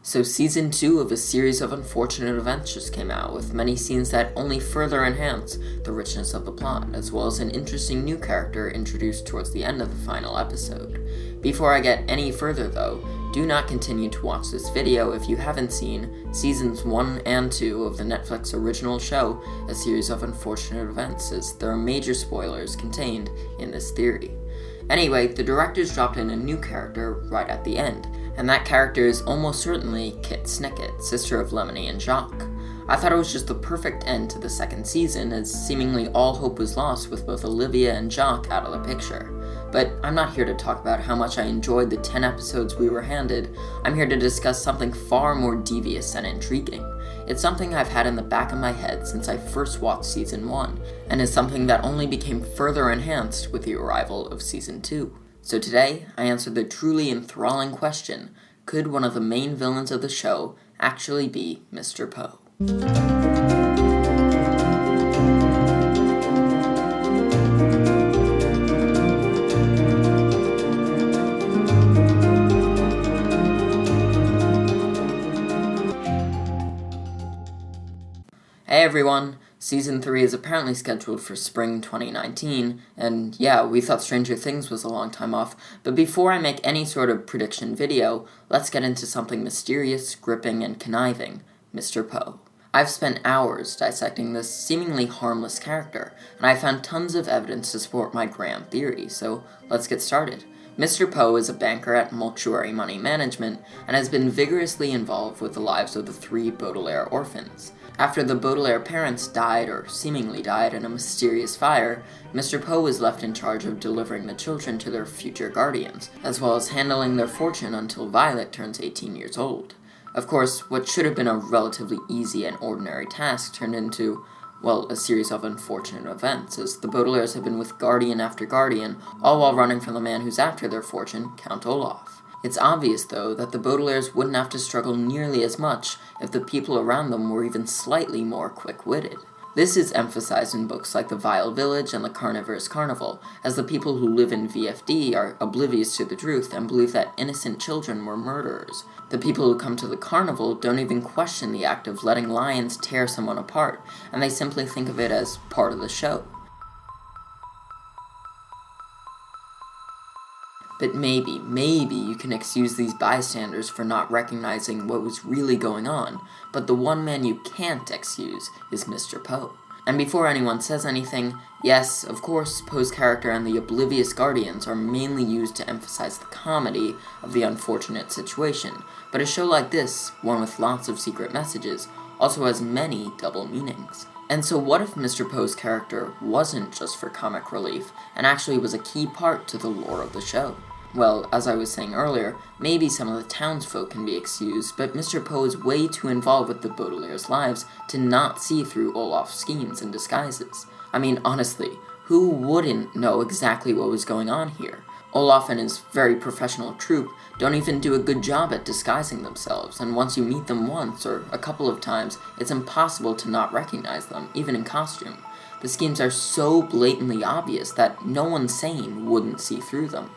So Season 2 of A Series of Unfortunate Events just came out, with many scenes that only further enhance the richness of the plot, as well as an interesting new character introduced towards the end of the final episode. Before I get any further though, do not continue to watch this video if you haven't seen Seasons 1 and 2 of the Netflix original show, A Series of Unfortunate Events, as there are major spoilers contained in this theory. Anyway, the directors dropped in a new character right at the end, and that character is almost certainly Kit Snicket, sister of Lemony and Jacques. I thought it was just the perfect end to the second season, as seemingly all hope was lost with both Olivia and Jacques out of the picture. But I'm not here to talk about how much I enjoyed the 10 episodes we were handed. I'm here to discuss something far more devious and intriguing. It's something I've had in the back of my head since I first watched Season 1, and is something that only became further enhanced with the arrival of Season 2. So today, I answered the truly enthralling question, could one of the main villains of the show actually be Mr. Poe? Hey everyone! Season 3 is apparently scheduled for spring 2019, and yeah, we thought Stranger Things was a long time off, but before I make any sort of prediction video, let's get into something mysterious, gripping, and conniving, Mr. Poe. I've spent hours dissecting this seemingly harmless character, and I found tons of evidence to support my grand theory, so let's get started. Mr. Poe is a banker at Mortuary Money Management, and has been vigorously involved with the lives of the 3 Beaudelaire orphans. After the Beaudelaire parents died, or seemingly died, in a mysterious fire, Mr. Poe was left in charge of delivering the children to their future guardians, as well as handling their fortune until Violet turns 18 years old. Of course, what should have been a relatively easy and ordinary task turned into, well, a series of unfortunate events, as the Baudelaires have been with guardian after guardian, all while running from the man who's after their fortune, Count Olaf. It's obvious, though, that the Baudelaires wouldn't have to struggle nearly as much if the people around them were even slightly more quick-witted. This is emphasized in books like The Vile Village and The Carnivorous Carnival, as the people who live in VFD are oblivious to the truth and believe that innocent children were murderers. The people who come to the carnival don't even question the act of letting lions tear someone apart, and they simply think of it as part of the show. But maybe you can excuse these bystanders for not recognizing what was really going on, but the one man you can't excuse is Mr. Poe. And before anyone says anything, yes, of course, Poe's character and the oblivious guardians are mainly used to emphasize the comedy of the unfortunate situation, but a show like this, one with lots of secret messages, also has many double meanings. And so what if Mr. Poe's character wasn't just for comic relief, and actually was a key part to the lore of the show? Well, as I was saying earlier, maybe some of the townsfolk can be excused, but Mr. Poe is way too involved with the Baudelaires' lives to not see through Olaf's schemes and disguises. I mean, honestly, who wouldn't know exactly what was going on here? Olaf and his very professional troupe don't even do a good job at disguising themselves, and once you meet them once, or a couple of times, it's impossible to not recognize them, even in costume. The schemes are so blatantly obvious that no one sane wouldn't see through them.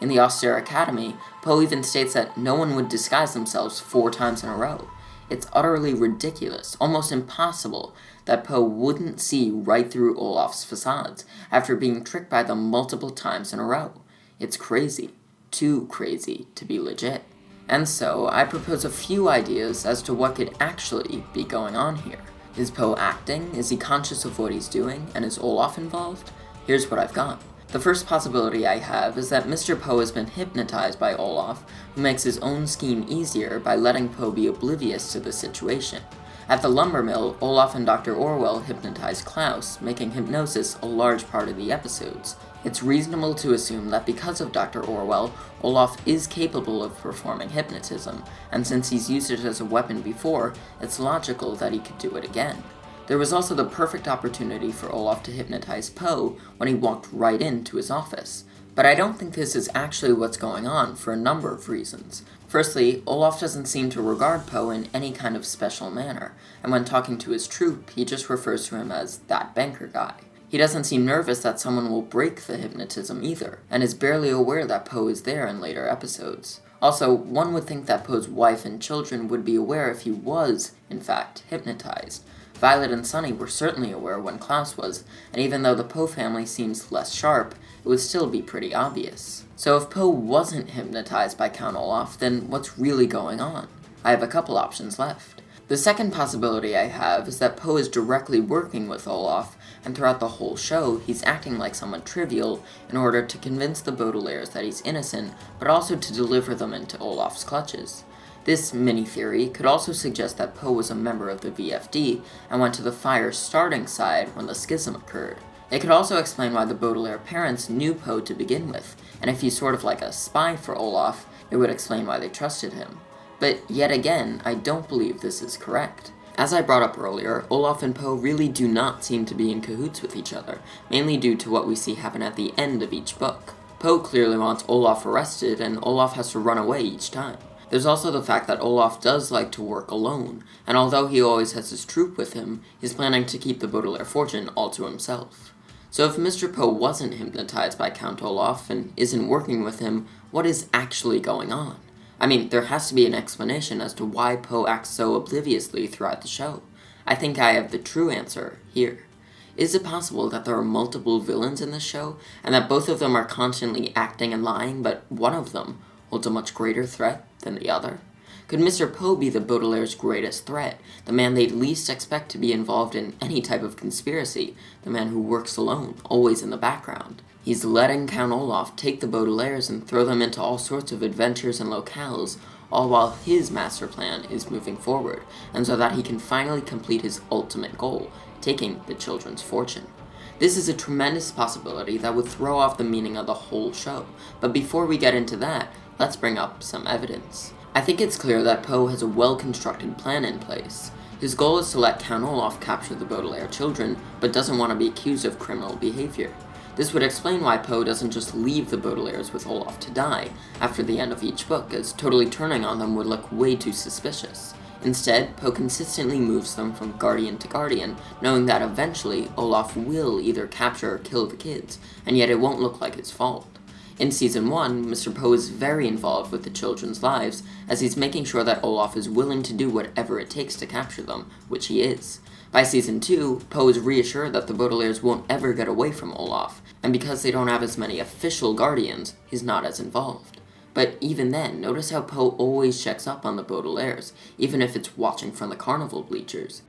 In the Austere Academy, Poe even states that no one would disguise themselves 4 times in a row. It's utterly ridiculous, almost impossible, that Poe wouldn't see right through Olaf's facades after being tricked by them multiple times in a row. It's crazy. Too crazy to be legit. And so, I propose a few ideas as to what could actually be going on here. Is Poe acting? Is he conscious of what he's doing? And is Olaf involved? Here's what I've got. The first possibility I have is that Mr. Poe has been hypnotized by Olaf, who makes his own scheme easier by letting Poe be oblivious to the situation. At the lumber mill, Olaf and Dr. Orwell hypnotize Klaus, making hypnosis a large part of the episodes. It's reasonable to assume that because of Dr. Orwell, Olaf is capable of performing hypnotism, and since he's used it as a weapon before, it's logical that he could do it again. There was also the perfect opportunity for Olaf to hypnotize Poe when he walked right into his office. But I don't think this is actually what's going on for a number of reasons. Firstly, Olaf doesn't seem to regard Poe in any kind of special manner, and when talking to his troupe, he just refers to him as that banker guy. He doesn't seem nervous that someone will break the hypnotism either, and is barely aware that Poe is there in later episodes. Also, one would think that Poe's wife and children would be aware if he was, in fact, hypnotized. Violet and Sunny were certainly aware when Klaus was, and even though the Poe family seems less sharp, it would still be pretty obvious. So if Poe wasn't hypnotized by Count Olaf, then what's really going on? I have a couple options left. The second possibility I have is that Poe is directly working with Olaf, and throughout the whole show, he's acting like someone trivial in order to convince the Baudelaires that he's innocent, but also to deliver them into Olaf's clutches. This mini-theory could also suggest that Poe was a member of the VFD and went to the fire's starting side when the schism occurred. It could also explain why the Baudelaire parents knew Poe to begin with, and if he's sort of like a spy for Olaf, it would explain why they trusted him. But yet again, I don't believe this is correct. As I brought up earlier, Olaf and Poe really do not seem to be in cahoots with each other, mainly due to what we see happen at the end of each book. Poe clearly wants Olaf arrested, and Olaf has to run away each time. There's also the fact that Olaf does like to work alone, and although he always has his troupe with him, he's planning to keep the Baudelaire fortune all to himself. So if Mr. Poe wasn't hypnotized by Count Olaf and isn't working with him, what is actually going on? I mean, there has to be an explanation as to why Poe acts so obliviously throughout the show. I think I have the true answer here. Is it possible that there are multiple villains in this show, and that both of them are constantly acting and lying, but one of them holds a much greater threat than the other? Could Mr. Poe be the Baudelaire's greatest threat, the man they'd least expect to be involved in any type of conspiracy, the man who works alone, always in the background? He's letting Count Olaf take the Baudelaires and throw them into all sorts of adventures and locales, all while his master plan is moving forward, and so that he can finally complete his ultimate goal, taking the children's fortune. This is a tremendous possibility that would throw off the meaning of the whole show, but before we get into that, let's bring up some evidence. I think it's clear that Poe has a well-constructed plan in place. His goal is to let Count Olaf capture the Baudelaire children, but doesn't want to be accused of criminal behavior. This would explain why Poe doesn't just leave the Baudelaires with Olaf to die after the end of each book, as totally turning on them would look way too suspicious. Instead, Poe consistently moves them from guardian to guardian, knowing that eventually Olaf will either capture or kill the kids, and yet it won't look like his fault. In Season 1, Mr. Poe is very involved with the children's lives, as he's making sure that Olaf is willing to do whatever it takes to capture them, which he is. By Season 2, Poe is reassured that the Baudelaires won't ever get away from Olaf, and because they don't have as many official guardians, he's not as involved. But even then, notice how Poe always checks up on the Baudelaires, even if it's watching from the carnival bleachers.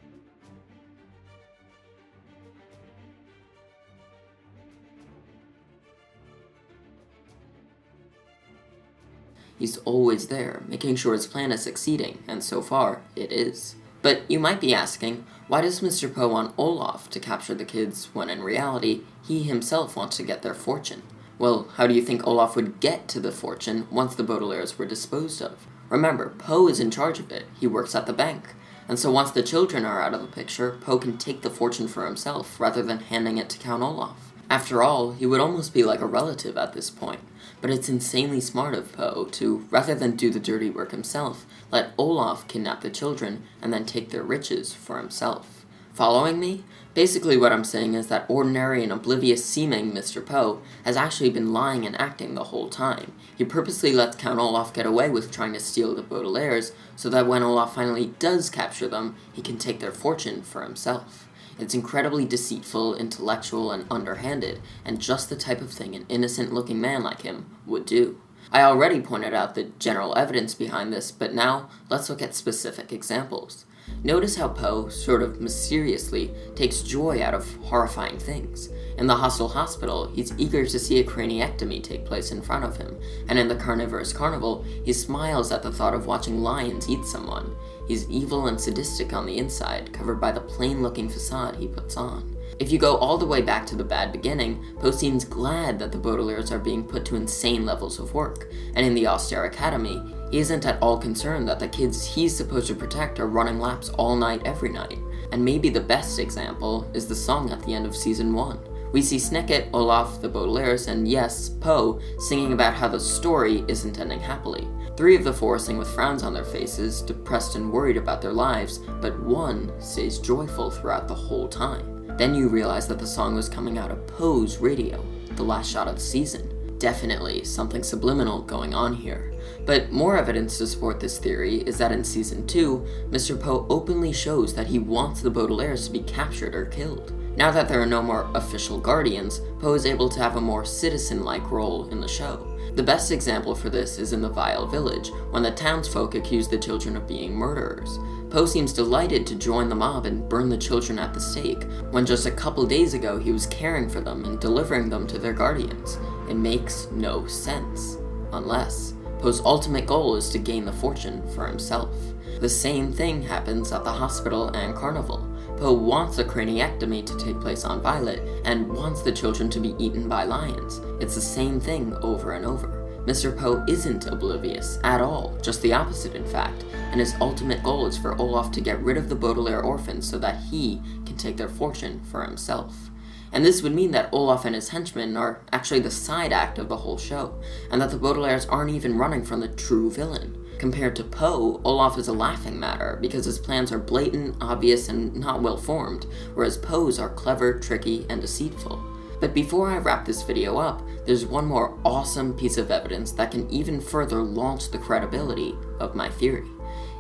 He's always there, making sure his plan is succeeding, and so far, it is. But you might be asking, why does Mr. Poe want Olaf to capture the kids when in reality, he himself wants to get their fortune? Well, how do you think Olaf would get to the fortune once the Baudelaires were disposed of? Remember, Poe is in charge of it, he works at the bank. And so once the children are out of the picture, Poe can take the fortune for himself rather than handing it to Count Olaf. After all, he would almost be like a relative at this point, but it's insanely smart of Poe to, rather than do the dirty work himself, let Olaf kidnap the children and then take their riches for himself. Following me? Basically what I'm saying is that ordinary and oblivious-seeming Mr. Poe has actually been lying and acting the whole time. He purposely lets Count Olaf get away with trying to steal the Baudelaires, so that when Olaf finally does capture them, he can take their fortune for himself. It's incredibly deceitful, intellectual, and underhanded, and just the type of thing an innocent-looking man like him would do. I already pointed out the general evidence behind this, but now let's look at specific examples. Notice how Poe, sort of mysteriously, takes joy out of horrifying things. In the hostile hospital, he's eager to see a craniectomy take place in front of him, and in the carnivorous carnival, he smiles at the thought of watching lions eat someone. He's evil and sadistic on the inside, covered by the plain-looking facade he puts on. If you go all the way back to the bad beginning, Poe seems glad that the Baudelaires are being put to insane levels of work, and in the austere academy, he isn't at all concerned that the kids he's supposed to protect are running laps all night every night. And maybe the best example is the song at the end of Season 1. We see Snicket, Olaf, the Baudelaires, and yes, Poe, singing about how the story isn't ending happily. 3 of the 4 sing with frowns on their faces, depressed and worried about their lives, but 1 stays joyful throughout the whole time. Then you realize that the song was coming out of Poe's radio, the last shot of the season. definitely something subliminal going on here. But more evidence to support this theory is that in Season 2, Mr. Poe openly shows that he wants the Baudelaires to be captured or killed. Now that there are no more official guardians, Poe is able to have a more citizen-like role in the show. The best example for this is in the Vile Village, when the townsfolk accuse the children of being murderers. Poe seems delighted to join the mob and burn the children at the stake, when just a couple days ago he was caring for them and delivering them to their guardians. It makes no sense. Unless Poe's ultimate goal is to gain the fortune for himself. The same thing happens at the hospital and carnival. Poe wants a craniectomy to take place on Violet, and wants the children to be eaten by lions. It's the same thing over and over. Mr. Poe isn't oblivious at all, just the opposite in fact, and his ultimate goal is for Olaf to get rid of the Baudelaire orphans so that he can take their fortune for himself. And this would mean that Olaf and his henchmen are actually the side act of the whole show, and that the Baudelaires aren't even running from the true villain. Compared to Poe, Olaf is a laughing matter because his plans are blatant, obvious, and not well formed, whereas Poe's are clever, tricky, and deceitful. But before I wrap this video up, there's one more awesome piece of evidence that can even further launch the credibility of my theory.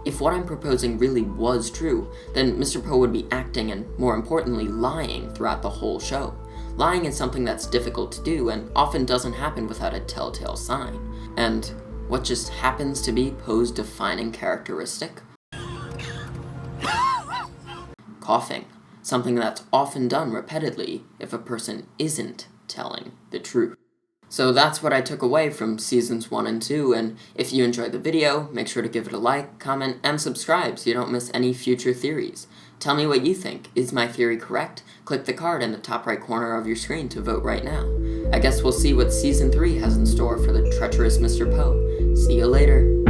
If what I'm proposing really was true, then Mr. Poe would be acting and, more importantly, lying throughout the whole show. Lying is something that's difficult to do and often doesn't happen without a telltale sign. And what just happens to be Poe's defining characteristic? Coughing. Something that's often done repeatedly if a person isn't telling the truth. So that's what I took away from Seasons 1 and 2, and if you enjoyed the video, make sure to give it a like, comment, and subscribe so you don't miss any future theories. Tell me what you think. Is my theory correct? Click the card in the top right corner of your screen to vote right now. I guess we'll see what Season 3 has in store for the treacherous Mr. Poe. See you later.